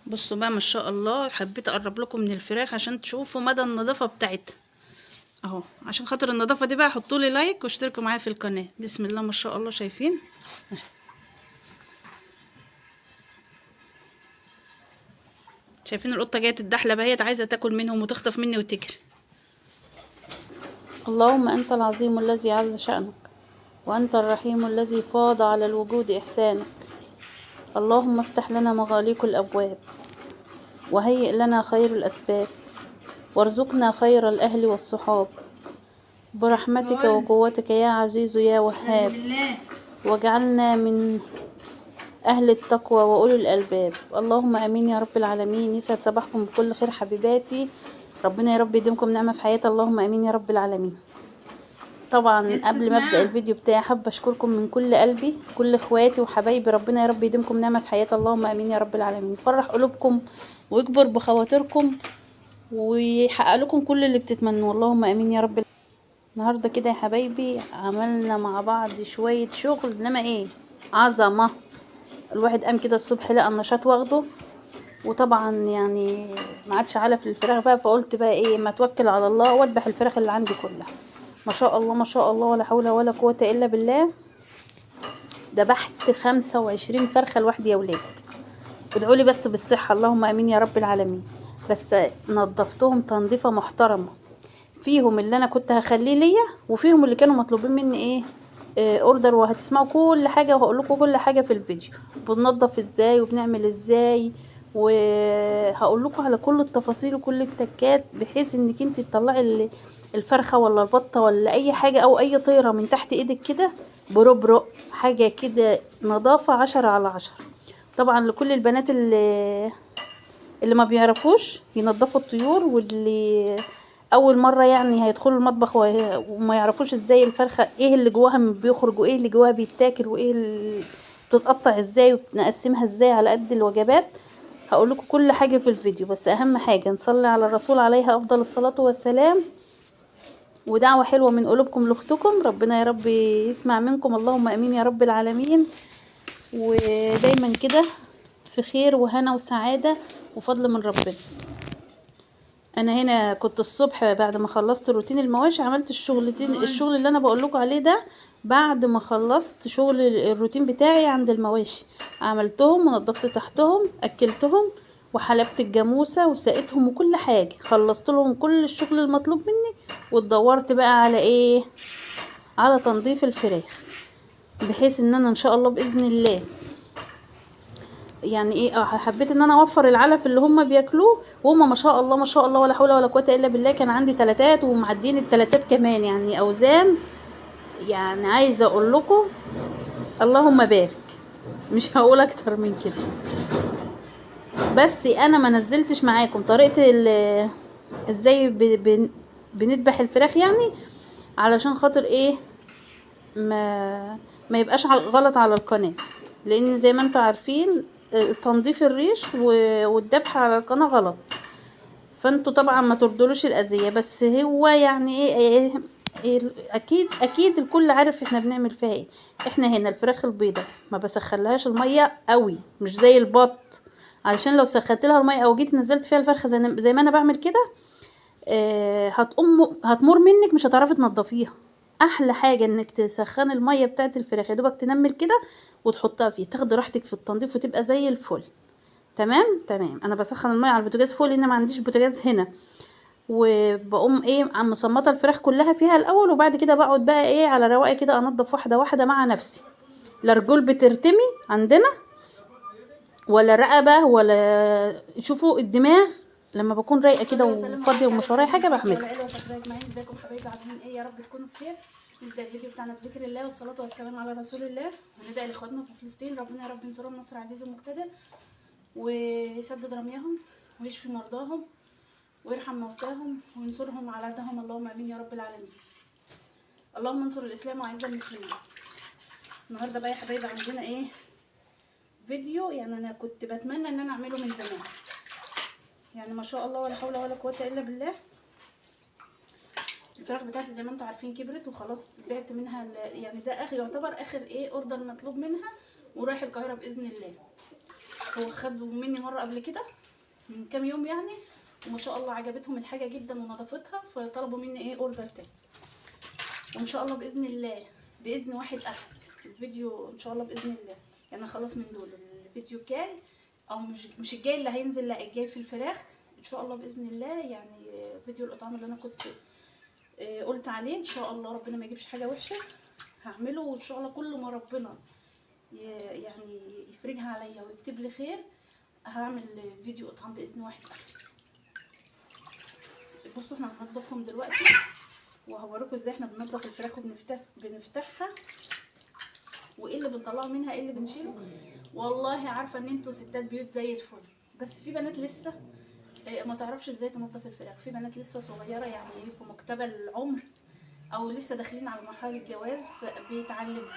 بصوا بقى ما شاء الله، حبيت اقرب لكم من الفراخ عشان تشوفوا مدى النظافه بتاعتها اهو. عشان خاطر النظافه دي بقى حطوا لي لايك واشتركوا معايا في القناه. بسم الله ما شاء الله، شايفين؟ شايفين القطه جايه تتدحلب اهي، عايزه تاكل منهم وتخطف مني وتجري. اللهم انت العظيم الذي عز شأنك، وانت الرحيم الذي فاض على الوجود احسانك. اللهم افتح لنا مغاليق الابواب، وهيئ لنا خير الاسباب، وارزقنا خير الاهل والصحاب، برحمتك وقوتك يا عزيز يا وهاب. واجعلنا من أهل التقوى وأولي الألباب. اللهم أمين يا رب العالمين. يسعد صباحكم بكل خير حبيباتي، ربنا يا رب يديمكم نعمة في حياتي. اللهم أمين يا رب العالمين. طبعا قبل ما أبدأ الفيديو بتاعي حابة أشكركم من كل قلبي، كل إخواتي وحبايبي، ربنا يا رب يديمكم نعمة في حياتي. اللهم أمين يا رب العالمين. يفرح قلوبكم ويكبر بخواطركم ويحقق لكم كل اللي بتتمنوه. اللهم أمين يا رب. النهارده كده يا حبايبي عملنا مع بعض شوية شغل، انما ايه عظمة. الواحد قام كده الصبح لقى النشاط واخده، وطبعا يعني ما عادش علف الفراخ بقى، فقلت بقى ايه ما اتوكل على الله واذبح الفراخ اللي عندي كلها. ما شاء الله ما شاء الله، ولا حول ولا قوة الا بالله. ذبحت 25 فرخة لوحدي يا ولاد. ادعولي بس بالصحة، اللهم امين يا رب العالمين. بس نظفتهم تنظيفة محترمة، فيهم اللي انا كنت هخليه ليا، وفيهم اللي كانوا مطلوبين مني ايه اوردر. وهتسمعوا كل حاجه وهقول لكم كل حاجه في الفيديو، بننظف ازاي وبنعمل ازاي، وهقول لكم على كل التفاصيل وكل التكات، بحيث انك انت تطلعي الفرخه ولا البطه ولا اي حاجه او اي طيره من تحت ايدك كده بربرق حاجه كده، نظافه 10/10. طبعا لكل البنات اللي ما بيعرفوش ينظفوا الطيور، واللي اول مره يعني هيدخلوا المطبخ وما يعرفوش ازاي الفرخه ايه اللي جواها بيخرج وايه اللي جواها بيتاكل وايه اللي تتقطع ازاي وبنقسمها ازاي على قد الوجبات، هقول لكم كل حاجه في الفيديو. بس اهم حاجه نصلي على الرسول عليه افضل الصلاه والسلام، ودعوه حلوه من قلوبكم لاختكم. ربنا يا رب يسمع منكم، اللهم امين يا رب العالمين. ودايما كده في خير وهنا وسعاده وفضل من ربنا. انا هنا كنت الصبح بعد ما خلصت روتين المواشي عملت الشغل اللي انا بقول لكم عليه ده. بعد ما خلصت شغل الروتين بتاعي عند المواشي، عملتهم ونضفت تحتهم، اكلتهم وحلبت الجاموسه وسقيتهم وكل حاجه، خلصت لهم كل الشغل المطلوب مني. واتدورت بقى على ايه، على تنظيف الفراخ، بحيث ان انا ان شاء الله باذن الله يعني ايه حبيت ان انا اوفر العلف اللي هم بياكلوه. وهم ما شاء الله ما شاء الله، ولا حول ولا قوه الا بالله، كان عندي 3 ومعدين ال3 كمان، يعني اوزان. يعني عايزه اقول لكم اللهم بارك، مش هقول اكتر من كده. بس انا ما نزلتش معاكم طريقه ازاي بنذبح الفراخ، يعني علشان خاطر ايه ما يبقاش غلط على القناه، لان زي ما انتم عارفين تنظيف الريش والذبح على القناه غلط. فانتوا طبعا ما تردلوش الاذيه، بس هو يعني إيه اكيد الكل عارف احنا بنعمل فيها ايه. احنا هنا الفراخ البيضه ما بسخنلهاش الميه قوي، مش زي البط، علشان لو سخنت لها الميه او جيت نزلت فيها الفرخه زي ما انا بعمل كده هتمر منك، مش هتعرفي تنضفيها. احلى حاجه انك تسخني الميه بتاعت الفراخ، يا دوبك تنمل كده وتحطها فيه، تاخدي راحتك في التنظيف وتبقى زي الفل. تمام تمام. انا بسخن الميه على البوتاجاز فوق لان ما عنديش بوتاجاز هنا، وبقوم ايه عم مصمطه الفراخ كلها فيها الاول، وبعد كده بقعد بقى ايه على رواقه كده انضف واحده واحده مع نفسي. لا رجول بترتمي عندنا ولا رقبه ولا. شوفوا الدماغ لما بكون رايقه كده وفاضيه ومش ورايا حاجه بعملها. ازيكم حبايبي، عاملين ايه؟ يا رب تكونوا بخير. نبدا الفيديو بتاعنا بذكر الله والصلاه والسلام على رسول الله، وندعي لاخواتنا في فلسطين ربنا يا رب ينصرهم نصر عزيز ومقتدر، ويسدد رميهم ويشفي مرضاهم ويرحم موتاهم وينصرهم على عدهم. اللهم امين يا رب العالمين. اللهم انصر الاسلام وعز المسلمين. النهارده بقى يا حبايبي عندنا ايه فيديو، يعني انا كنت بتمنى ان انا اعمله من زمان، يعني ما شاء الله ولا حول ولا قوه الا بالله. الفراخ بتاعتي زي ما انتم عارفين كبرت وخلاص، بعت منها يعني ده يعتبر اخر ايه اوردر مطلوب منها، ورايح القاهره باذن الله. هو خدوا مني مره قبل كده من كام يوم يعني، وما شاء الله عجبتهم الحاجه جدا ونظافتها، فطلبوا مني ايه اوردر تاني. وان شاء الله باذن الله، باذن واحد احد الفيديو ان شاء الله باذن الله يعني اخلص من دول. الفيديو الجاي او مش الجاي اللي هينزل، لا الجاي في الفراخ ان شاء الله باذن الله، يعني فيديو الاطعام اللي انا كنت قلت عليه ان شاء الله، ربنا ما يجيبش حاجه وحشه هعمله. وان شاء الله كل ما ربنا يعني يفرجها عليا ويكتب لي خير هعمل فيديو اطعام باذن واحد احد. بصوا احنا هننضفهم دلوقتي وهوريكم ازاي احنا بننضف الفراخ وبنفتحها وايه اللي بنطلعه منها ايه اللي بنشيله. والله عارفه ان انتوا ستات بيوت زي الفل، بس في بنات لسه ما تعرفش ازاي تنظف الفراخ. في بنات لسه صغيره يعني في مقتبل العمر او لسه داخلين على مرحله الجواز فبيتعلموا،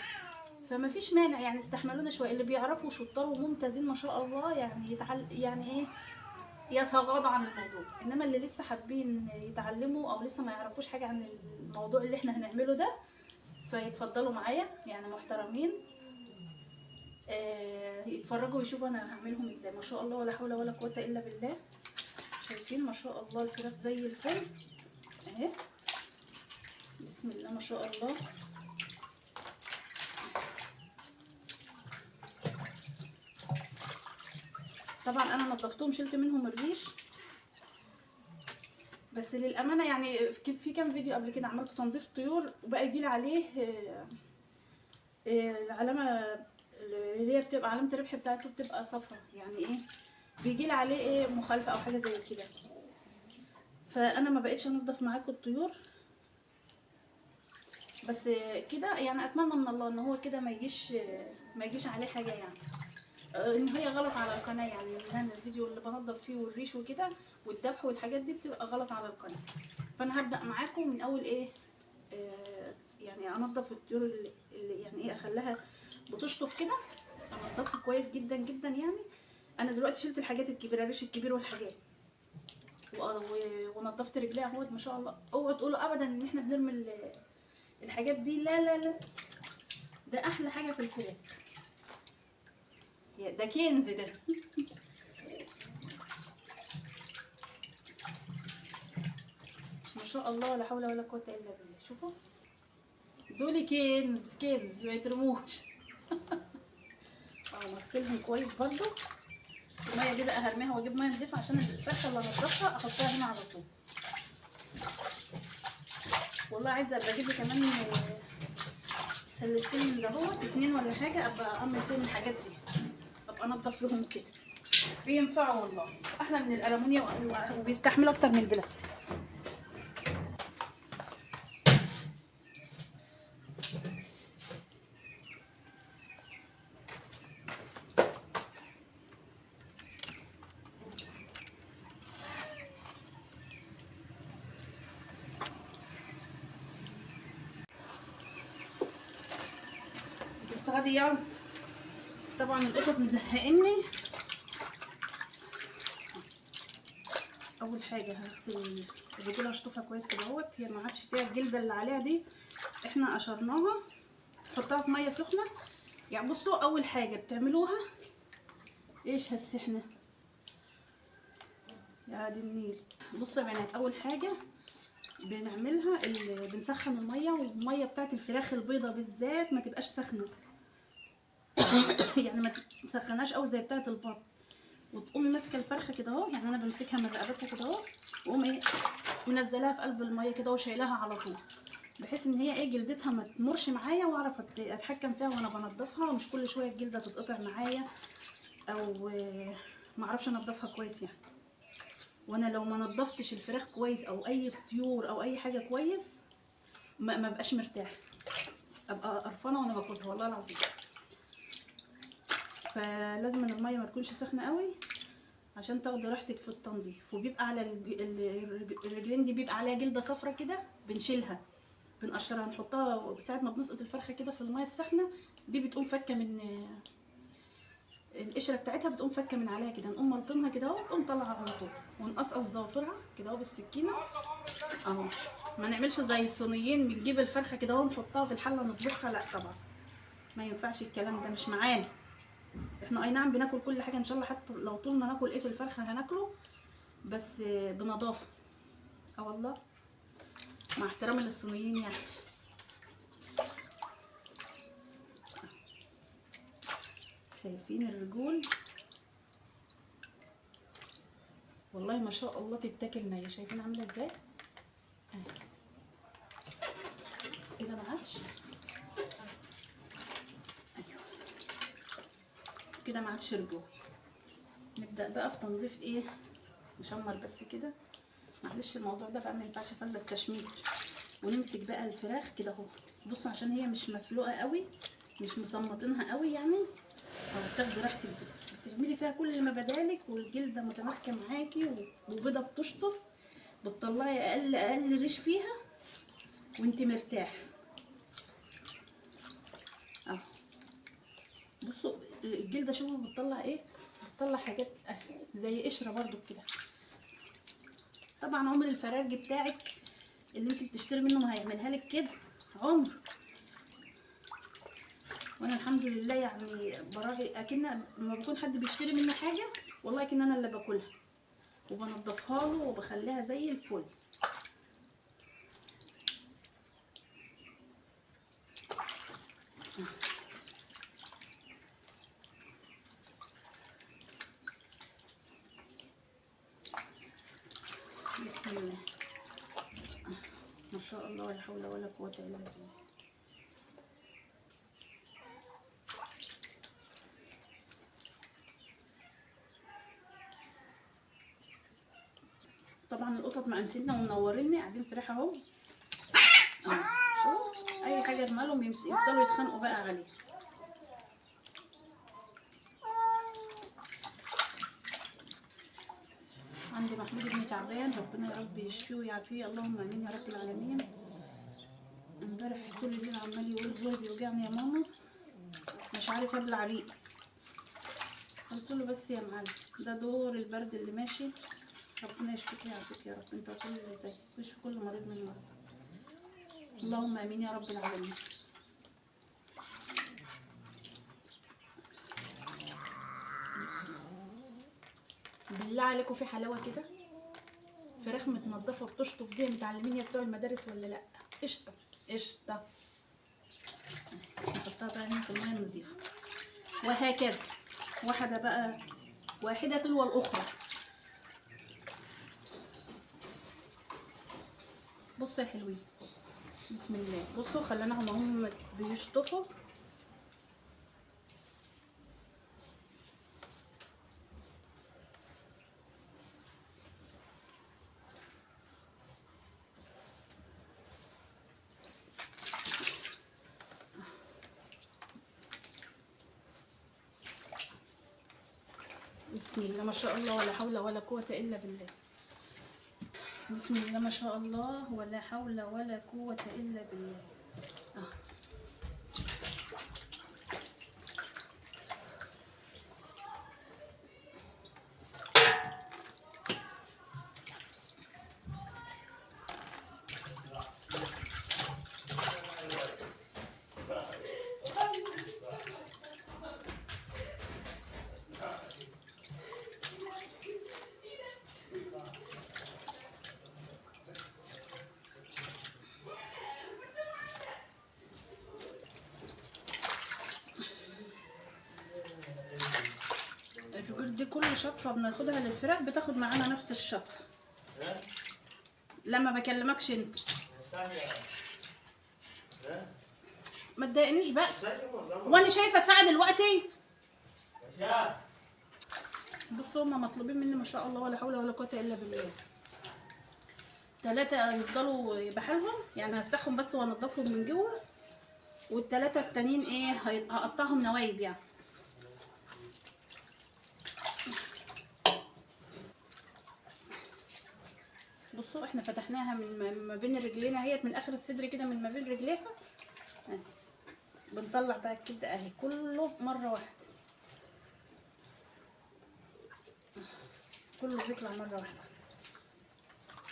فما فيش مانع يعني استحملونا شويه. اللي بيعرفوا شطار وممتازين ما شاء الله يعني يعني ايه يتغاضوا عن الموضوع، انما اللي لسه حابين يتعلموا او لسه ما يعرفوش حاجه عن الموضوع اللي احنا هنعمله ده فيتفضلوا معايا يعني محترمين، يتفرجوا ويشوفوا انا هعملهم ازاي. ما شاء الله ولا حول ولا قوه الا بالله. شايفين ما شاء الله الفراخ زي الفل اهي، بسم الله ما شاء الله. طبعا انا نظفتهم شلت منهم الريش، بس للامانه يعني في كام فيديو قبل كده عملت تنظيف طيور وبقى يجيلي عليه العلامه اللي هي بتبقى علامه الربح بتاعته بتبقى صفرا، يعني ايه بيجيلي عليه ايه مخالفه او حاجه زي كده. فانا ما بقتش انضف معاكم الطيور، بس كده يعني اتمنى من الله ان هو كده ما يجيش عليه حاجه يعني، ان هي غلط على القناه. يعني ان انا الفيديو اللي بنضف فيه والريش وكده والذبح والحاجات دي بتبقى غلط على القناه. فانا هبدا معاكم من اول ايه يعني انضف الطيور اللي يعني ايه اخليها بتشطف كده، انضفها كويس جدا جدا يعني. انا دلوقتي شلت الحاجات الكبيره الريش الكبير والحاجات ونضفت رجليها اهوت ما شاء الله. اوعوا تقولوا ابدا ان احنا بنرمي الحاجات دي، لا لا لا، ده احلى حاجه في الفراخ، ده كنز ده. ما شاء الله ولا حول ولا قوه الا بالله. شوفوا دول كنز كنز ما يترموش. هغسلهم كويس برضو. الميه دي بقى هرميها واجيب ميه نضيفه عشان الفرخه اللي انضفها احطها هنا على طول. والله عايزه ابقى اجيب لي كمان سلسلين من دهوت 2 ولا حاجه ابقى اعمل فيهم الحاجات دي، ابقى انضف فيهم كده. بينفعوا والله احلى من الالومنيوم وبيستحملوا اكتر من البلاستيك. بس غادي يلا طبعا القطط مزهقني. اول حاجه هغسل الرجوله اشطفها كويس كده اهوت، هي ما عادش فيها الجلده اللي عليها دي احنا قشرناها. نحطها في ميه سخنه. يعني بصوا اول حاجه بتعملوها ايش هالسحنه يا دي النيل. بصوا يا بنات اول حاجه بنعملها بنسخن الميه، والميه بتاعت الفراخ البيضه بالذات ما تبقاش سخنه. يعني ما تسخناش قوي زي بتاعت البط. وتقومي ماسكه الفرخه كده اهو، يعني انا بمسكها من رقبتها كده اهو واقوم ايه منزلاها في قلب الميه كده وشايلاها على طول، بحيث ان هي ايه جلدتها ما تمرش معايا واعرف اتحكم فيها وانا بنضفها، ومش كل شويه الجلده تتقطع معايا او ما اعرفش انضفها كويس يعني. وانا لو ما نضفتش الفراخ كويس او اي طيور او اي حاجه كويس ما بقاش مرتاح، ابقى قرفانه وانا باكلها والله العظيم. فلازم ان الميه ما تكونش سخنه قوي عشان تاخدي راحتك في التنظيف. وبيبقى على الرجلين دي بيبقى عليها جلده صفرة كده بنشيلها بنقشرها نحطها ساعه ما بنسقط الفرخه كده في الميه السخنه دي، بتقوم فكه من القشره بتاعتها، بتقوم فكه من عليها كده، نقوم ملطنها كده اهو تقوم طالعه على طول. ونقصقص ضوافرها كده اهو بالسكينه اهو. ما نعملش زي الصينيين بنجيب الفرخه كده اهو نحطها في الحله نطبخها، لا طبعا ما ينفعش الكلام ده مش معانا. احنا اي نعم بناكل كل حاجه ان شاء الله، حتى لو طولنا ناكل ايه في الفرخه هناكله، بس بنظافه. اه والله، مع احترامي للصينيين يعني. شايفين الرجول؟ والله ما شاء الله تتاكل نيه. شايفين عامله ازاي؟ كده ما عادش. ايوه كده ما عادش رجول. نبدا بقى في تنظيف ايه، نشمر بس كده. معلش الموضوع ده بقى ما ينفعش فله التشمير. ونمسك بقى الفراخ كده اهو. بصوا عشان هي مش مسلوقه قوي، مش مصمطينها قوي يعني، فبتاخدي راحتك. بتعملي فيها كل ما بدالك، والجلده متماسكه معاكي، وبيضه بتشطف، بتطلعي اقل ريش فيها وانت مرتاح اهو. بصوا الجلده، شوفوا بتطلع ايه، بتطلع حاجات زي قشره برضو كده. طبعا عمر الفرارجي بتاعك اللي انت بتشتري منه ما هيعملها لك كده عمر. وانا الحمد لله يعني براعي، اكن لما بكون حد بيشتري مني حاجه والله اكن انا اللي باكلها، وبنضفها له وبخليها زي الفل. بسم الله، ما شاء الله ولا حول ولا قوه الا بالله. طبعا القطط مأنسيننا ومنوريني، قاعدين في ريحه اهو. شوف اي حاجه ارمالهم يفضلوا يتخانقوا بقى عليه. عندي محمود ابني تعبان، ربنا يا رب يشفيه ويعافيه، اللهم امين يا رب العالمين. امبارح طول الليل عمال يقول زوري بيوجعني يا ماما، مش عارف ابلع ريق. قلت له بس يا معلم ده دور البرد اللي ماشي، ربنا يشفيك ويعافيك يا رب انت وكل اللي زيك، ويشفي كل مريض من مرض، اللهم امين يا رب العالمين. بالله عليكم في حلاوه كده، فراخ متنضفه وبتشطف، دي متعلمين يا بتوع المدارس ولا لا؟ قشطه قشطه. نحطها بقى هنا في الميه النضيفه، وهكذا واحده بقى، واحده تلو الاخرى. بصوا يا حلوين، بسم الله. بصوا خليناهم هم بيشطفوا. بسم الله ما شاء الله ولا حول ولا قوة إلا بالله. بسم الله ما شاء الله ولا حول ولا قوة إلا بالله. الرجول دي كل شطفة بناخدها للفراخ بتاخد معانا نفس الشطفة. لما بكلمكش انت ما تضايقنيش بقى، وانا شايفه ساعه دلوقتي. بصوا هما مطلوبين مني ما شاء الله ولا حول ولا قوه الا بالله. 3 يفضلوا بحالهم يعني، هفتحهم بس وانضفهم من جوه، وال3 التانيين ايه هقطعهم نوايب يعني. بصوا احنا فتحناها من ما بين رجلينا اهيت، من اخر الصدر كده من ما بين رجليها اهي. بنطلع بقى الكبده اهي كله مره واحده، كله بيطلع مره واحده.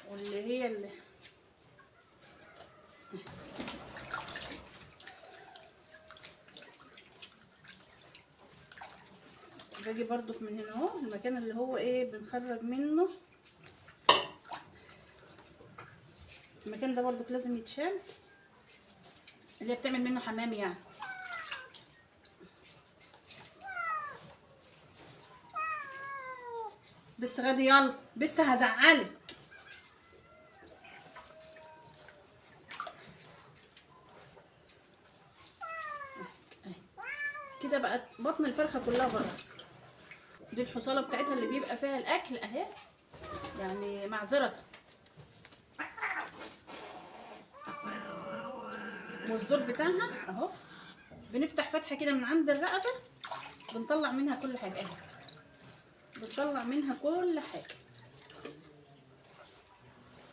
واللي هي اللي باجي برضو من هنا اهو المكان اللي هو ايه بنخرج منه، المكان ده برضو لازم يتشال، اللي هي بتعمل منه حمام يعني. بس غادي يلا، بس هزعلك. كده بقت بطن الفرخه كلها بره. دي الحصاله بتاعتها اللي بيبقى فيها الاكل اهي، يعني معذره. والزور بتاعها اهو، بنفتح فتحه كده من عند الرقبه، بنطلع منها كل حاجه اهي، بنطلع منها كل حاجه.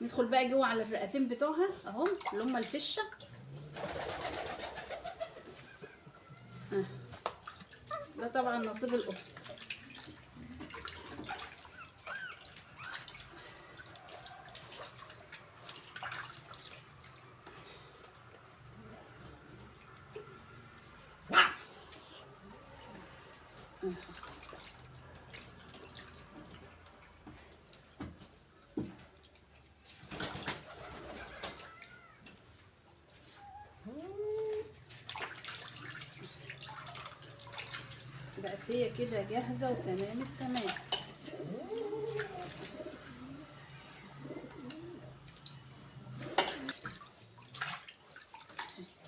ندخل بقى جوه على الرئتين بتوعها اهو، اللي هما الفشه. ده طبعا نصيب القط. بقت هي كده جاهزه وتمام التمام.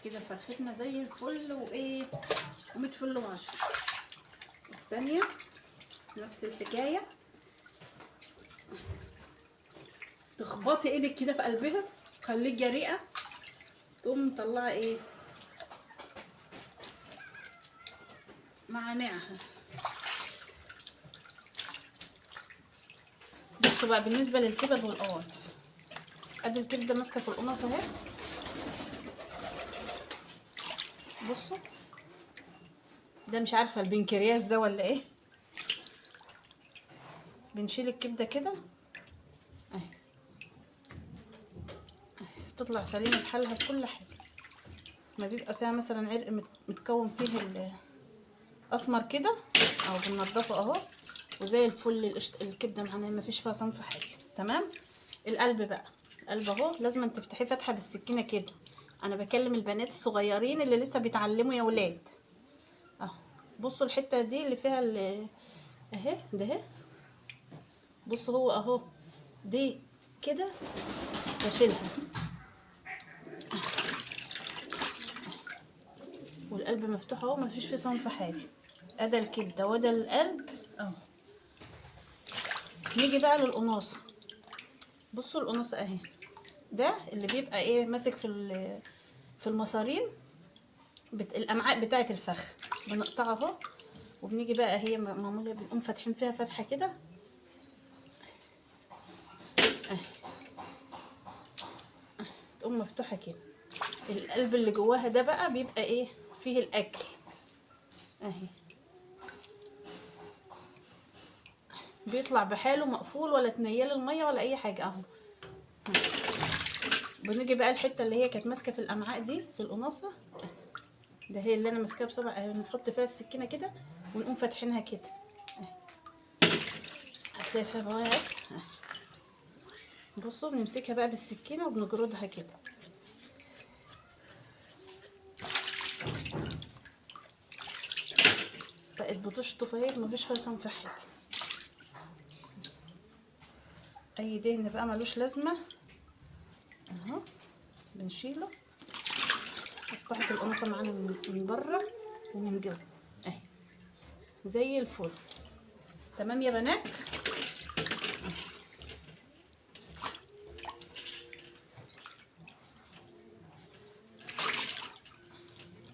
كده فرختنا زي الفل وايه، ومية فل وعشرة. التانية نفس الحكايه، تخبطي ايدك كده في قلبها، خليك جريئه، تقوم مطلعه ايه معاها. بصوا بقى بالنسبه للكبد والقوانص، ادي الكبده ماسكه في القناص اهي. بصوا ده مش عارفه البنكرياس ده ولا ايه. بنشيل الكبده كده اهي، تطلع سليمه بحالها بكل حاجه. ما بيبقى فيها مثلا عرق متكون فيه الاسمر كده اهو، بننضفه اهو وزي الفل. الكبده معانا ما فيش فيها صنف حاجه تمام. القلب بقى، القلب اهو لازم تفتحيه فتحه بالسكينه كده. انا بكلم البنات الصغيرين اللي لسه بيتعلموا يا ولاد اهو. بصوا الحته دي اللي فيها اهي، ده اهي. بصوا هو اهو دي كده بشيلها. والقلب مفتوح اهو، ما فيش فيه صنف حاجه. ادي الكبده وده القلب اهو. نيجي بقى للقناصه. بصوا القناصه اهي، ده اللي بيبقى ايه ماسك في المصارين الامعاء بتاعه الفخ. بنقطعها اهو، وبنيجي بقى هي معموله، بنقوم فاتحين فيها فتحه كده اهي، تقوم مفتوحه كده. القلب اللي جواها ده بقى بيبقى ايه فيه الاكل اهي، بيطلع بحاله مقفول، ولا تنيل الميه ولا اي حاجه اهو. بنيجي بقى الحته اللي هي كانت ماسكه في الامعاء دي في القناصه، ده هي اللي انا ماسكاها بصبع اهي، نحط فيها السكينه كده ونقوم فاتحينها كده اهي، هتلاقي فيها بواعد اهي. بصوا بنمسكها بقى بالسكينه وبنجردها كده. بقت بتشطف اهي، مفيش فيها صنف حاجه. اي دهن بقى ملوش لازمه اهو بنشيله. اصبحت القناصه معانا من بره ومن جوه اهي زي الفل. تمام يا بنات.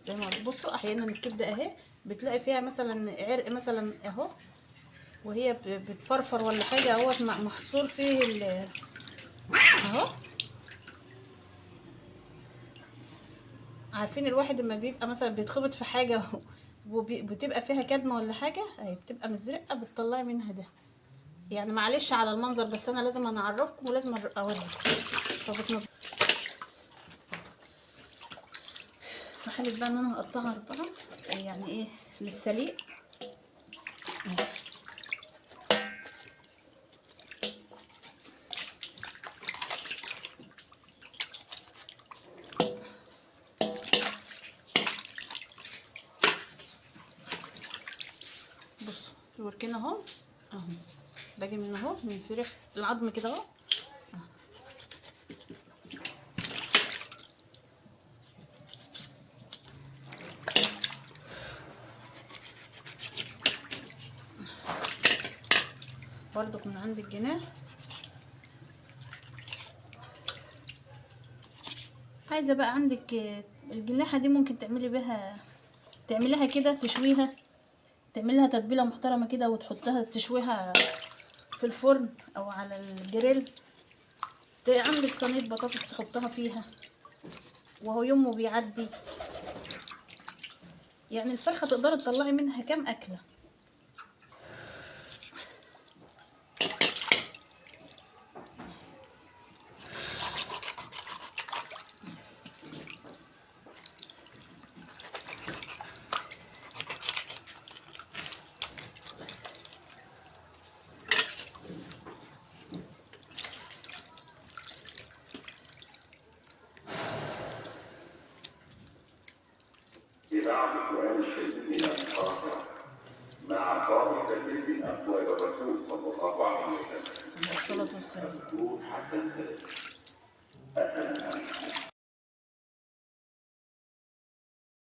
زي ما بصوا احيانا الكبده اهي بتلاقي فيها مثلا عرق مثلا اهو، وهي بتفرفر ولا حاجه اهوت محصور فيه اهو. عارفين الواحد لما بيبقى مثلا بيتخبط في حاجه وبتبقى فيها كدمه ولا حاجه اهي، بتبقى مزرقه، بتطلعي منها ده. يعني معلش على المنظر، بس انا لازم اعرفكم ولازم اوريكم. فحلت بقى ان انا هقطعها 4 يعني ايه للسليق. الوركين اهو، باجي من اهو من فرح العظم كده اهو. برضك من عند الجناح. عايزه بقى عندك الجناحه دي ممكن تعمليها كده، تشويها، تعملها تتبيله محترمه كده وتحطها تشويها في الفرن او على الجريل. عندك صينيه بطاطس تحطها فيها وهو يومه بيعدي. يعني الفرخه تقدري تطلعي منها كام اكله. إذاعة القرآن الكريم من القاهرة مع طاقة من أبواب الرسول صلى الله عليه وسلم. الصلاة والسلام. حسن السلام عليكم.